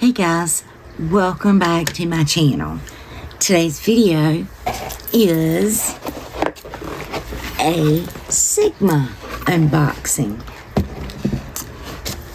Hey guys, welcome back to my channel. Today's video is a Sigma unboxing.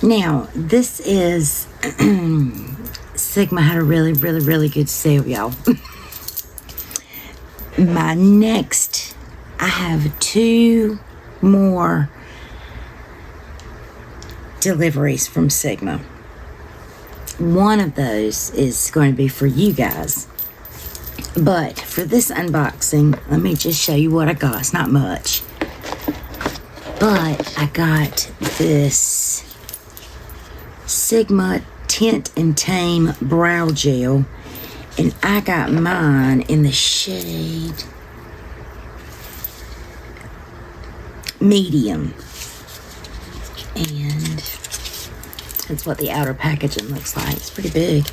Now, this is Sigma had a really good sale, y'all. I have 2 more deliveries from Sigma. One of those is going to be for you guys. But for this unboxing, let me just show you what I got. It's not much. But I got this Sigma Tint and Tame Brow Gel. And I got mine in the shade medium. And that's what the outer packaging looks like. It's pretty big.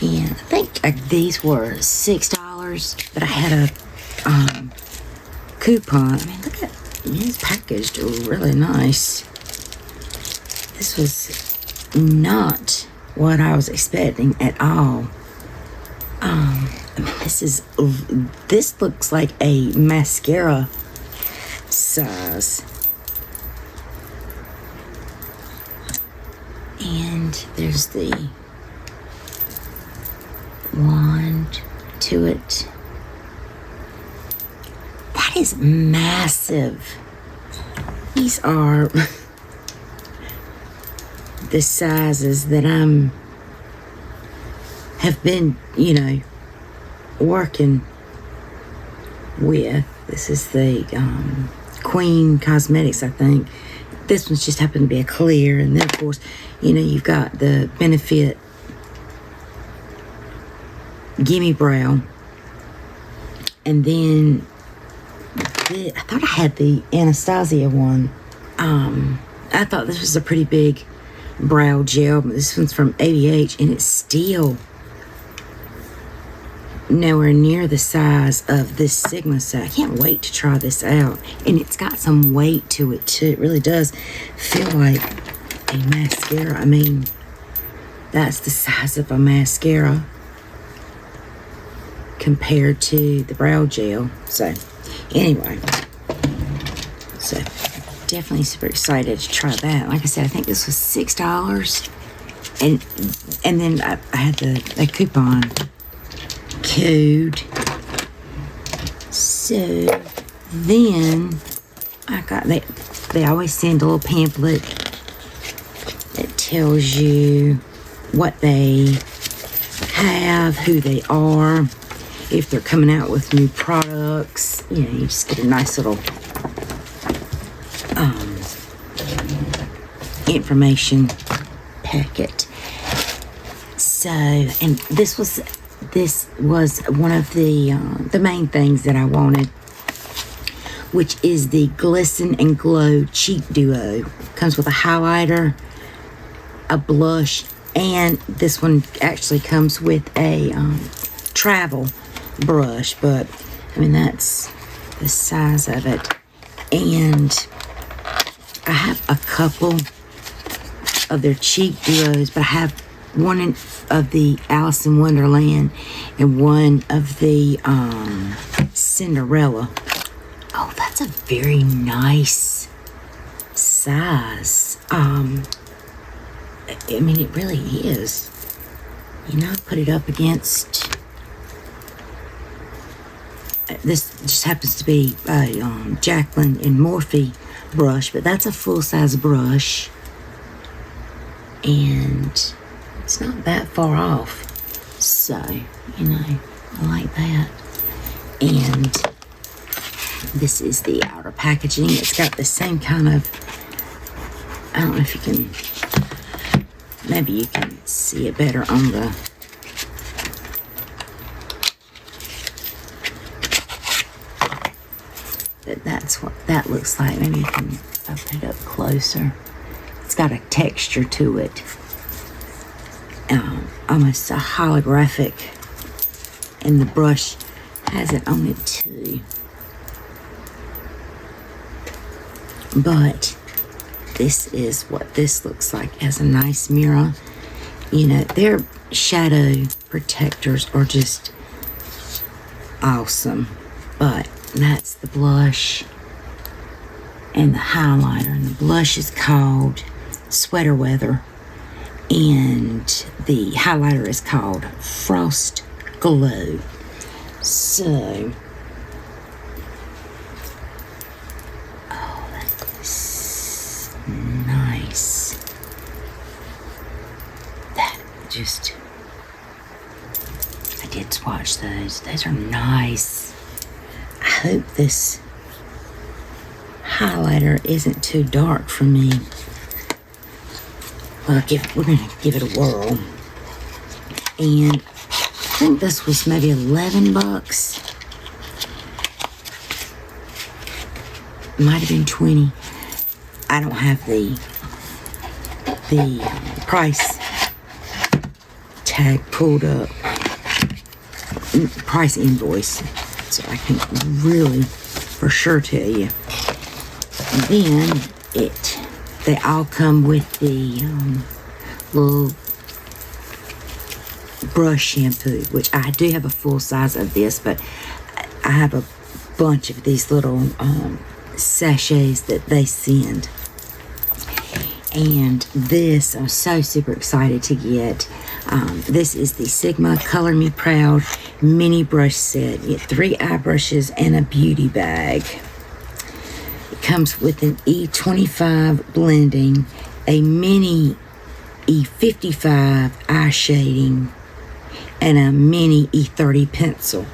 And I think these were $6, but I had a coupon. I mean, look at it's packaged really nice. This was not what I was expecting at all. I mean, this looks like a mascara size. And there's the wand to it. That is massive. These are the sizes that have been, working with. This is the Queen Cosmetics, I think. This one's just happened to be a clear, and then of course, you've got the Benefit Gimme Brow, and then I thought I had the Anastasia one. I thought this was a pretty big brow gel, but this one's from ABH, and it's still nowhere near the size of this Sigma, so I can't wait to try this out. And it's got some weight to it too. It really does feel like a mascara. I mean, that's the size of a mascara compared to the brow gel. So anyway, so definitely super excited to try that. Like I said, I think this was $6, and then I had the coupon code. So then I got they always send a little pamphlet that tells you what they have, who they are, if they're coming out with new products. You just get a nice little information packet. So, and this was one of the main things that I wanted, which is the Glisten and Glow Cheek Duo. Comes with a highlighter, a blush, and this one actually comes with a travel brush. But I mean, that's the size of it. And I have a couple of their cheek duos, but I have one of the Alice in Wonderland and one of the Cinderella. Oh, that's a very nice size. I mean, it really is. Put it up against. This just happens to be a Jacqueline and Morphe brush, but that's a full-size brush, and it's not that far off. So, I like that. And this is the outer packaging. It's got the same kind of, I don't know if you can, maybe you can see it better on the, but that's what that looks like. Maybe you can open it up closer. It's got a texture to it. Almost a holographic, and the brush has it on it too. But this is what this looks like as a nice mirror. You know, their shadow protectors are just awesome. But that's the blush and the highlighter. And the blush is called Sweater Weather. And the highlighter is called Frost Glow. So, oh, that's nice. That just, I did swatch those. Those are nice. I hope this highlighter isn't too dark for me. Well, we're going to give it a whirl. And I think this was maybe $11. Might have been 20. I don't have the price tag pulled up. Price invoice. So I can't really for sure tell you. And then they all come with the little brush shampoo, which I do have a full size of this, but I have a bunch of these little sachets that they send. And this, I'm so super excited to get. This is the Sigma Color Me Proud mini brush set. You get 3 eye brushes and a beauty bag. It comes with an E25 blending, a mini E55 eye shading, and a mini E30 pencil.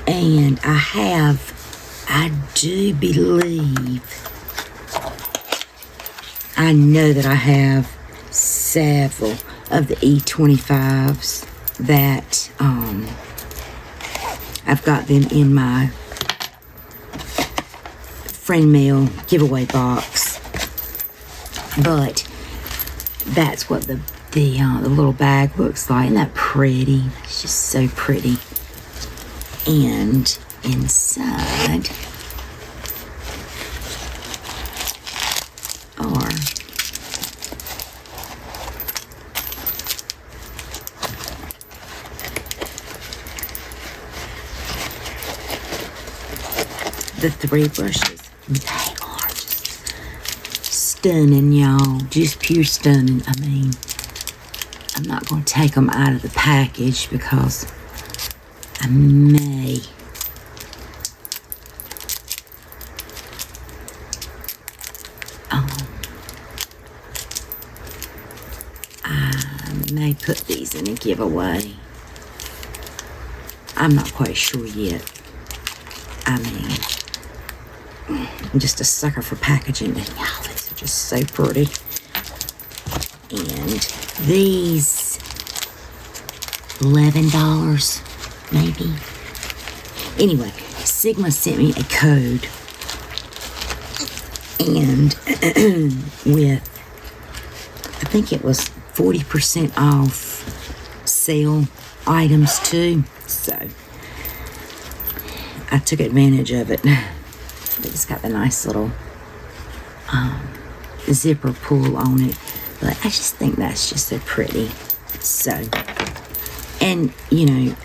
And I do believe, I know that I have several of the E25s that I've got them in my friend mail giveaway box. But that's what the little bag looks like. Isn't that pretty? It's just so pretty. And inside are the 3 brushes. They are just stunning, y'all. Just pure stunning. I mean, I'm not going to take them out of the package because I may put these in a giveaway. I'm not quite sure yet. I mean, I'm just a sucker for packaging, and y'all, these are just so pretty. And these $11 maybe. Anyway, Sigma sent me a code, and with, I think it was 40% off sale items too. So I took advantage of it. It's got the nice little zipper pull on it, but I just think that's just so pretty. So, and you know,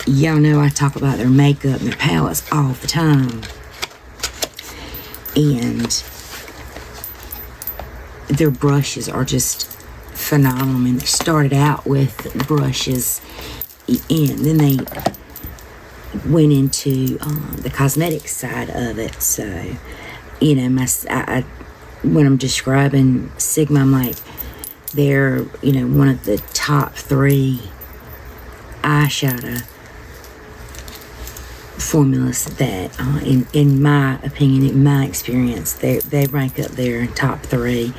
y'all know I talk about their makeup and their palettes all the time, and their brushes are just phenomenal. I mean, they started out with brushes, and then they went into the cosmetic side of it. So, you know, when I'm describing Sigma, I'm like, they're, you know, one of the top 3 eyeshadow formulas that, in my opinion, in my experience, they rank up there in top 3.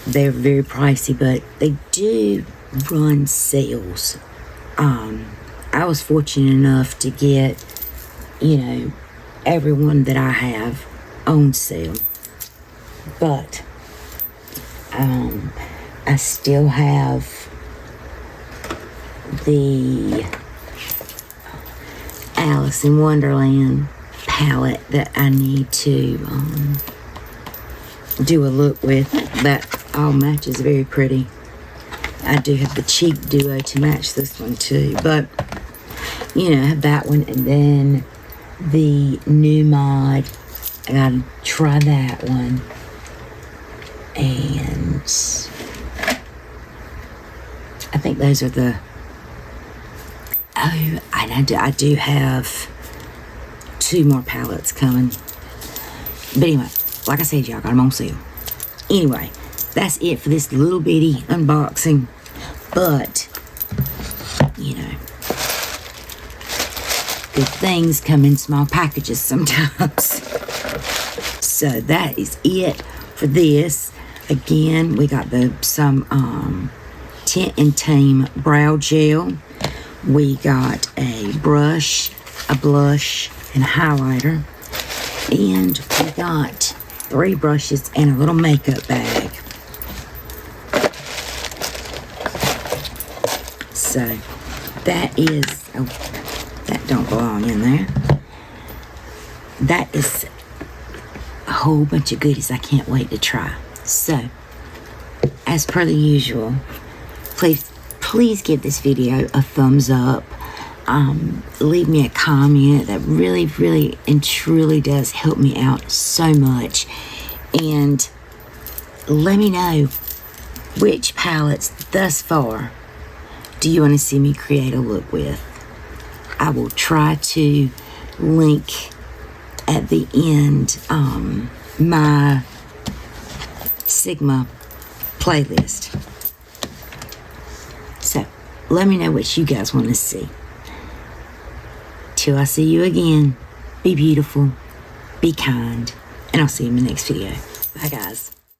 They're very pricey, but they do run sales. I was fortunate enough to get, you know, everyone that I have on sale. But I still have the Alice in Wonderland palette that I need to do a look with. That all matches very pretty. I do have the cheek duo to match this one too, but you know, I have that one, and then the new mod. I gotta try that one, and I think those are the. Oh, and I do have 2 more palettes coming. But anyway, like I said, y'all got them on sale. Anyway, that's it for this little bitty unboxing. But, you know, good things come in small packages sometimes. So that is it for this. Again, we got some Tint and Tame brow gel. We got a brush, a blush, and a highlighter. And we got 3 brushes and a little makeup bag. So that is, oh, that don't belong in there. That is a whole bunch of goodies I can't wait to try. So, as per the usual, please give this video a thumbs up. Leave me a comment. That really, really, and truly does help me out so much. And let me know which palettes thus far do you want to see me create a look with. I will try to link at the end my Sigma playlist. So let me know what you guys want to see. Till I see you again, be beautiful, be kind, and I'll see you in the next video. Bye, guys.